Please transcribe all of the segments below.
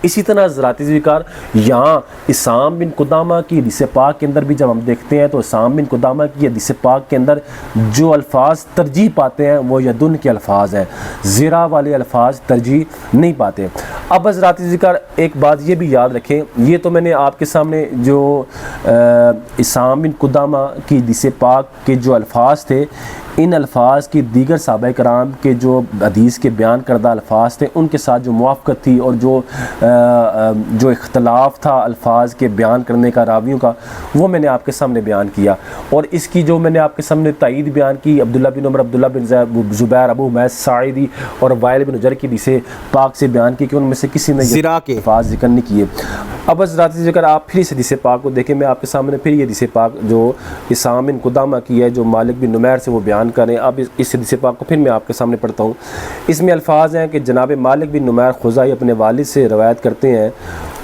इसी तरह हज़रात ज़िक्र यहाँ इसाम बिन कुदामा की हदीस पाक के अंदर भी जब हम देखते हैं तो इसाम बिन कुदामा की हदीस पाक के अंदर जो अल्फाज तरजीह पाते हैं वो यदुन के अल्फाज हैं, ज़िरा वाले अल्फाज तरजीह नहीं पाते। अब हज़रात ज़िक्र एक बात ये भी याद रखें, ये तो मैंने आपके सामने जो इसाम बिन कुदामा की हदीस पाक के जो अल्फाज थे, इन अल्फाज की दीगर सहाबा कराम के जो हदीस के बयान करदा अल्फाज थे उनके साथ जो मुआफ़क़त थी और जो इख्तलाफ था अल्फाज के बयान करने का रावियों का, वो मैंने आपके सामने बयान किया। और इसकी जो मैंने आपके सामने तायीद बयान की अब्दुल्ला बिन उमर, अब्दुल्ला बिन ज़ुबैर, अबू उमैस साइदी और वाइल बिन उजर की हदीस पाक से बयान की कि उनमें से किसी ने ज़िरा के अल्फाज ज़िक्र नहीं किए। अब हज़रात ज़िक्र आप फिर इस हदीस पाक को देखें, मैं आपके सामने फिर ये हदीस पाक जो इसाम बिन कुदामा की है, जो मालिक बिन नुमैर से वो बयान करें। अब इस हदीस पाक को फिर मैं आपके सामने पढ़ता हूँ। इसमें अल्फाज हैं कि जनाब मालिक बिन नुमैर खुज़ाई अपने वालिद से रवायत करते हैं,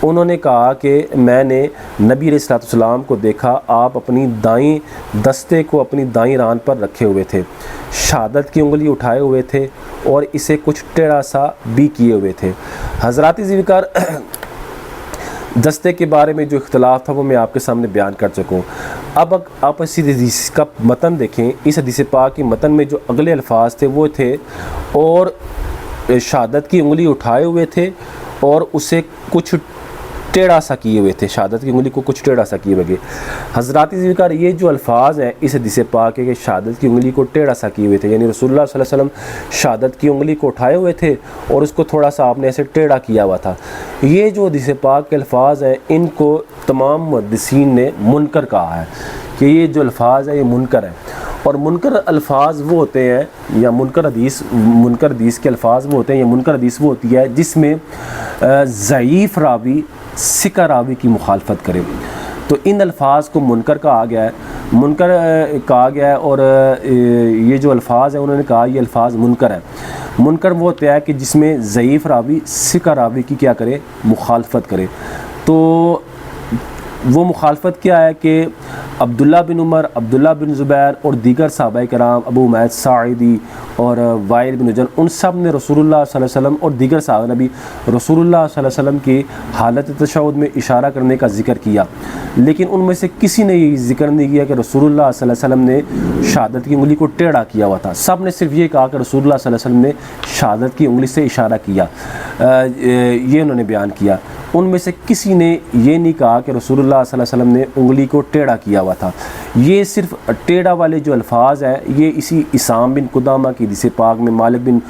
उन्होंने कहा कि मैंने नबी अलैहिस्सलाम को देखा, आप अपनी दाईं दस्ते को अपनी दाईं रान पर रखे हुए थे, शहादत की उंगली उठाए हुए थे और इसे कुछ टेढ़ा सा भी किए हुए थे। हज़रात ज़िक्र दस्ते के बारे में जो इख्तलाफ था वो मैं आपके सामने बयान कर चुका हूँ। अब आप इस हदीस का मतन देखें, इस हदीस पाक के मतन में जो अगले अल्फाज थे वो थे और शहादत की उंगली उठाए हुए थे और उसे कुछ टेढ़ा सा किए हुए थे, शहादत की उंगली को कुछ टेढ़ा सा किए हुए। हज़रात ज़िक्र ये जो अल्फाज हैं इस हदीस पाक है कि शहादत की उंगली को टेढ़ा सा किए हुए थे, यानी रसूलुल्लाह सल्लल्लाहु अलैहि वसल्लम शहादत की उंगली को उठाए हुए थे और उसको थोड़ा सा आपने ऐसे टेढ़ा किया हुआ था। ये जो हदीस पाक के अल्फाज हैं इनको तमाम मुहद्दिसीन ने मुनकर कहा है कि ये जो अल्फाज है ये मुनकर है। और मुनकर अल्फाज वो होते हैं या मुनकर हदीस के अल्फाज वो होते हैं या मुनकर हदीस वो होती है जिसमें ज़ईफ़ रावी सिका रावी की मुखालफत करे। तो इन अल्फाज को मुनकर कहा गया है, मुनकर कहा गया है। और ये जो अल्फाज है उन्होंने कहा ये अल्फाज मुनकर है। मुनकर वो होता है कि जिसमें ज़ईफ़ रावी सिका रावी की क्या करे, मुखालफत करे। तो वो मुखालफत क्या है कि अब्दुल्ला बिन उमर, अब्दुल्ला बिन ज़ुबैर और दीगर सहाबाए कराम, अबू उमैस साइदी और वाइल बिन उजर, उन सब ने रसूलुल्लाह सल्लल्लाहु अलैहि वसल्लम और दीगर सहाबा नबी रसूलुल्लाह सल्लल्लाहु अलैहि वसल्लम की हालत तशहुद में इशारा करने का ज़िक्र किया, लेकिन उनमें से किसी ने ये ज़िक्र नहीं किया कि रसूलुल्लाह सल्लल्लाहु अलैहि वसल्लम ने शहादत की उंगली को टेढ़ा किया हुआ था। सब ने सिर्फ ये कहा कि रसूलुल्लाह सल्लल्लाहु अलैहि वसल्लम ने शहादत की उंगली से इशारा किया, ये उन्होंने बयान किया। उनमें से किसी ने ये नहीं कहा कि रसूलुल्लाह सल्लल्लाहु अलैहि वसल्लम ने उंगली को टेढ़ा किया हुआ था। ये सिर्फ टेढ़ा वाले जो अल्फाज हैं ये इसी इसाम बिन कुदामा की हदीस पाक में, मालिक बिन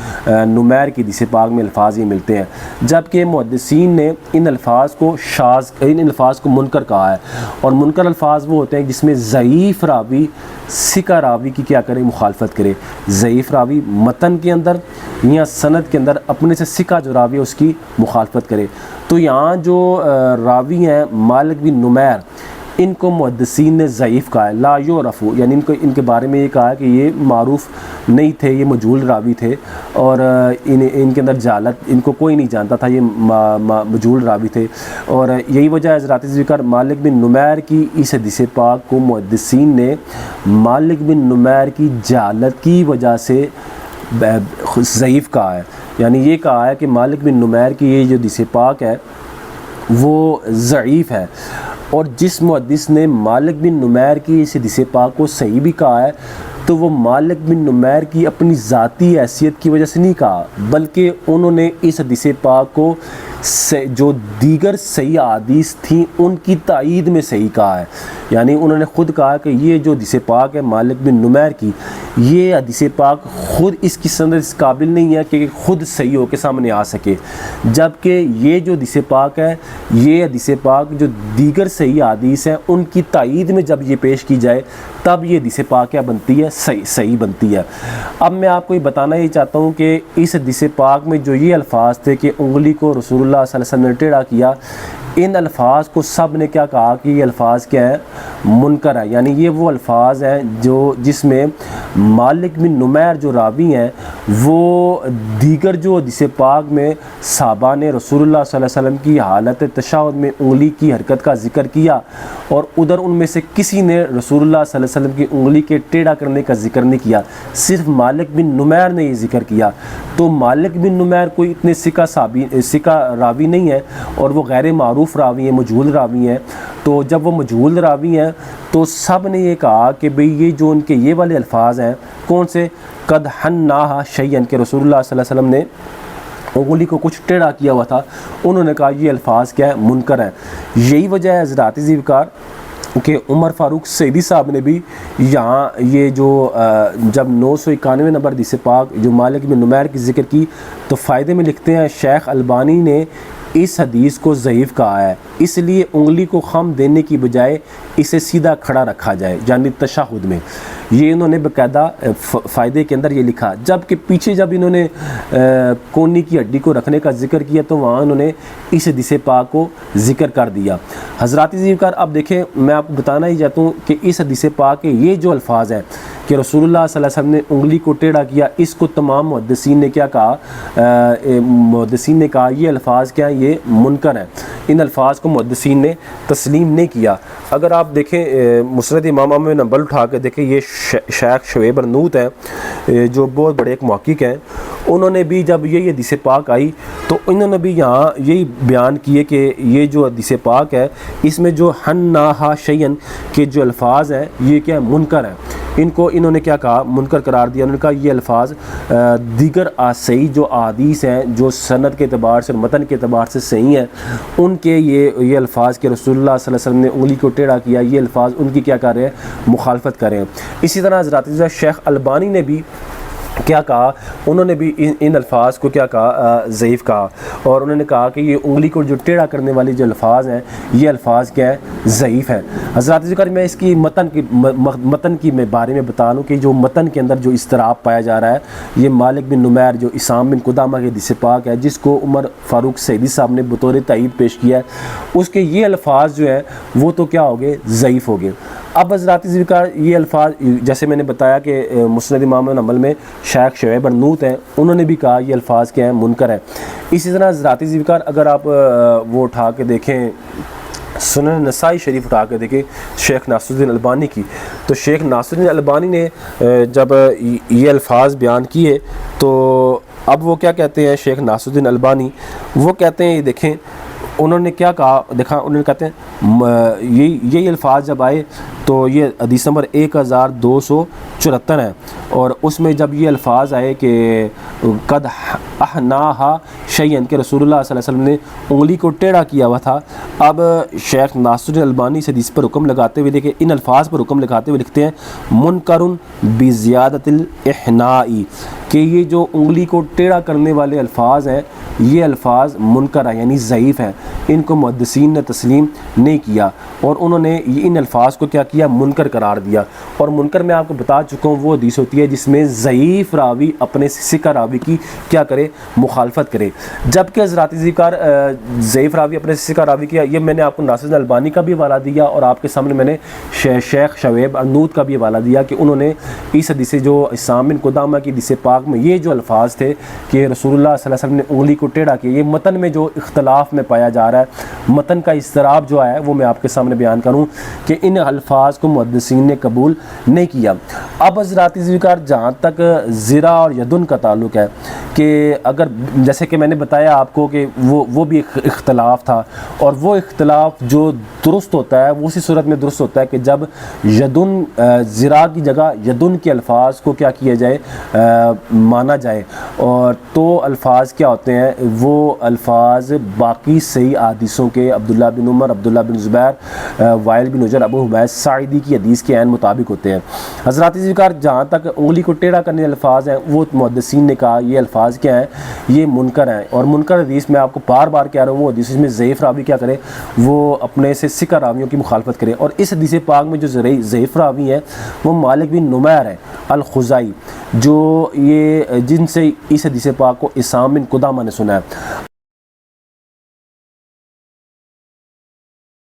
नुमैर की हदीस पाक में अल्फाज ही मिलते हैं, जबकि मुहद्दिसीन ने इन अल्फाज को इन अल्फाज को मुनकर कहा है। और मुनकर अल्फाज वो होते हैं जिसमें ज़ईफ़ रावी सिका रावी की क्या करे, मुखालफत करे। ज़ईफ़ रावी मतन के अंदर या सनद के अंदर अपने से सिका जो रावी है उसकी मुखालफत करे। तो यहाँ जो रावी हैं मालिक बिन नुमैर, इनको मुहद्दिसीन ने ज़ईफ़ कहा है, ला युरफ़ु, यानी इनके बारे में ये कहा है कि ये मारूफ़ नहीं थे, ये मजहूल रावी थे और इनके अंदर जालत, इनको कोई नहीं जानता था, ये मजहूल रावी थे। और यही वजह है हज़रात ज़िक्र मालिक बिन नुमैर की इस हदीस पाक को मुहद्दिसीन ने मालिक बिन नुमैर की जालत की वजह से ज़ईफ़ कहा है। यानी ये कहा है कि मालिक बिन नुमैर की ये जो हदीस पाक है वो ज़ईफ़ है। और जिस मुहद्दिस ने मालिक बिन नुमैर की इस हदीस पाक को सही भी कहा है तो वो मालिक बिन नुमैर की अपनी ज़ाती हैसियत की वजह से नहीं कहा, बल्कि उन्होंने इस हदीस पाक को जो दीगर सही हदीस थी उनकी तायीद में सही कहा है। यानी उन्होंने ख़ुद कहा कि ये जो हदीस पाक है मालिक बिन नुमैर की, ये हदीस पाक ख़ुद इसकी सनद इस काबिल नहीं है कि ख़ुद सही हो के सामने आ सके, जबकि ये जो हदीस पाक है, ये हदीस पाक जो दीगर सही हदीस हैं उनकी तायीद में जब ये पेश की जाए तब ये हदीस पाक क्या बनती है, सही बनती है। अब मैं आपको ये बताना ही चाहता हूँ कि इस हदीस पाक में जो ये अल्फाज थे कि उंगली को रसूलुल्लाह सल्लल्लाहु अलैहि वसल्लम ने टेढ़ा किया, इन अल्फाज को सब ने क्या कहा कि ये अल्फाज क्या है, मुनकर है। यानी ये वो अल्फाज हैं जो जिसमें मालिक बिन नुमैर जो रावी हैं वो दीगर जो हदीस पाक में साहबा ने रसूलुल्लाह सल्लल्लाहु अलैहि वसल्लम की हालत तशहुद में उंगली की हरकत का जिक्र किया और उधर उनमें से किसी ने रसूलुल्लाह सल्लल्लाहु अलैहि वसल्लम की उंगली के टेढ़ा करने का जिक्र नहीं किया, सिर्फ मालिक बिन नुमैर ने ये जिक्र किया। तो मालिक बिन नुमैर कोई इतने सिका रावी नहीं है और वो गैर मारूफ रावी है, मजहूल रावी हैं। तो जब वो मजहूल रावी हैं तो सब ने ये कहा कि भाई ये जो उनके ये वाले अल्फाज हैं, कौन से, कद हन्नाहा शैयन, के रसूलुल्लाह सल्लल्लाहु अलैहि वसल्लम ने उंगली को कुछ टेढ़ा किया हुआ था, उन्होंने कहा ये अल्फाज क्या है, मुनकर हैं। यही वजह है हज़रात ज़ीवकार कि उमर फ़ारूक सईदी साहब ने भी यहाँ ये जो जब 991 नंबर हदीस पाक जो मालिक बिन नुमैर की ज़िक्र की तो फ़ायदे में लिखते हैं, शेख अलबानी ने इस हदीस को ज़ईफ़ कहा है, इसलिए उंगली को खम देने की बजाय इसे सीधा खड़ा रखा जाए, यानी तशहुद में। ये इन्होंने बाकायदा फ़ायदे के अंदर ये लिखा। जबकि पीछे जब इन्होंने कोनी की हड्डी को रखने का जिक्र किया तो वहाँ उन्होंने इस हदीस पाक को ज़िक्र कर दिया। हज़रात ज़ीवकार, अब देखें, मैं आपको बताना ही चाहता हूँ कि इस हदीस पाक के ये जो अल्फाज हैं कि रसूलुल्लाह सल्लल्लाहु अलैहि वसल्लम ने उंगली को टेढ़ा किया, इसको तमाम मुहद्दिसीन ने क्या कहा, मुहद्दिसीन ने कहा ये अल्फाज क्या हैं, ये मुनकर हैं। इन अल्फाज को मुहद्दिसीन ने तस्लीम नहीं किया। अगर आप देखें मुस्नद इमाम में नंबर उठा के देखें, ये शेख शुएब अर्नूत हैं जो बहुत बड़े एक मुहक्किक हैं, उन्होंने भी जब ये हदीस पाक आई तो इन्होंने भी यहाँ यही बयान किए कि ये जो हदीस पाक है इसमें जो हन्नाहा शैयन के जो अल्फाज हैं ये क्या है, मुनकर हैं। इनको इन्होंने क्या कहा, मुनकर करार दिया। उन्होंने कहा ये अल्फाज दीगर सही जो अहादीस हैं जो सनद के अतबार से और मतन के अतबार से सही हैं, उनके ये अल्फाज के रसूलुल्लाह सल्लल्लाहु अलैहि वसल्लम ने उंगली को टेढ़ा किया, ये अल्फाज उनकी क्या कर रहे हैं, मुखालफत कर रहे हैं। इसी तरह हज़रत शेख अलबानी ने भी क्या कहा, उन्होंने भी इन अल्फाज को क्या कहा, ज़ईफ़ कहा, और उन्होंने कहा कि ये उंगली को जो टेढ़ा करने वाली जो अल्फाज हैं ये अल्फाज क्या है, ज़ईफ़ हैं। हज़रत ज़िक्र मैं इसकी मतन की मैं बारे में बता लूँ कि जो मतन के अंदर जो इस्तराब पाया जा रहा है, ये मालिक बिन नुमैर जो इसाम बिन कुदामा के हदीस पाक है जिसको उमर फ़ारूक सईदी साहब ने बतौर तईद पेश किया है, उसके ये अल्फाज जो है वो तो क्या हो गए, ज़ईफ़ हो गए। अब हज़रात ज़िक्र ये अल्फाज जैसे मैंने बताया कि मुस्नद इमाम नंबल में शेख शुएब अर्नूत हैं, उन्होंने भी कहा ये अल्फाज क्या हैं, मुनकर है। इसी तरह हज़रात ज़िक्र अगर आप वो उठा के देखें, सुनन नसाई शरीफ उठा के देखें शेख नासरुद्दीन अलबानी की, तो शेख नासरुद्दीन अलबानी ने जब ये अल्फाज बयान किए तो अब वो क्या कहते हैं, शेख नासरुद्दीन अलबानी वो कहते हैं, ये देखें उन्होंने क्या कहा, देखा उन्होंने कहते हैं यही अल्फाज जब आए तो ये हदीस नंबर 1274 है, और उसमें जब ये अल्फाज आए कि कद अहनाहा शैयन के रसूलुल्लाह सल्लल्लाहु अलैहि वसल्लम ने उंगली को टेढ़ा किया हुआ था। अब शेख नासरुद्दीन अलबानी से हदीस पर हुक्म लगाते हुए देखे, इन अल्फाज पर हुक्म लगाते हुए लिखते हैं, मुनकरुन बिज़ियादतिल इहनाई, कि ये जो उंगली को टेढ़ा करने वाले अल्फाज हैं ये अल्फाज मुनकर हैं, यानी ज़ईफ़ हैं। इनको मुहद्दिसीन ने तस्लीम नहीं किया और उन्होंने इन अल्फाज को क्या किया, मुनकर करार दिया। और मुनकर मैं आपको बता चुका हूँ वो हदीस होती है जिसमें ज़ईफ़ रावी अपने सिका रावी की क्या करे, मुखालफत करे। जबकि हज़रात ज़िक्र ज़ईफ़ रावी अपने सिका रावी किया, ये मैंने आपको नासिर अलबानी का भी हवाला दिया और आपके सामने मैंने शेख शुएब अर्नूत का भी हवाला दिया कि उन्होंने इस हदीस जो इसाम बिन कुदामा की हदीस पाक में ये जो अल्फाज थे कि रसूलुल्लाह सल्लल्लाहु अलैहि वसल्लम ने उंगली को टेढ़ा किया, ये मतन में जो इख्तलाफ में पाया जा रहा है, मतन का इस्तराब जो है वो मैं आपके सामने बयान करूँ कि इन अल्फाज को मुहद्दिसीन ने कबूल नहीं किया। अब हज़रात ज़िक्र जहाँ तक ज़िरा और यदुन का ताल्लुक़ है कि अगर जैसे कि मैंने बताया आपको कि वो भी इख्तलाफ था, और वो इख्तलाफ जो दुरुस्त होता है वो उसी सूरत में दुरुस्त होता है कि जब यदुन ज़िरा की जगह यदुन के अल्फाज को क्या किया जाए, माना जाए, और तो अल्फाज क्या होते हैं, वो अल्फाज बाकी सही हदीसों के अब्दुल्ला बिन उमर, अब्दुल्ला बिन ज़ुबैर, वाइल बिन उजर, अबू हुमैद साइदी की हदीस के ऐन मुताबिक होते हैं। हज़रात ज़िक्र जहाँ तक उंगली को टेढ़ा करने अल्फाज हैं वो मुहद्दिसीन ने कहा ये अल्फाज क्या हैं, ये मुनकर हैं। और मुनकर हदीस मैं आपको बार बार कह रहा हूँ, वो हदीस में ज़ईफ़ रावी क्या करे, वो अपने से सिका रावियों की मुखालफत करे। और इस हदीस पाक में जो ज़ईफ़ रावी है वो मालिक बिन नुमैर है अल-खुज़ाई, जो ये जिनसे इस हदीस पाक को इसाम बिन कुदामा ने सुना है।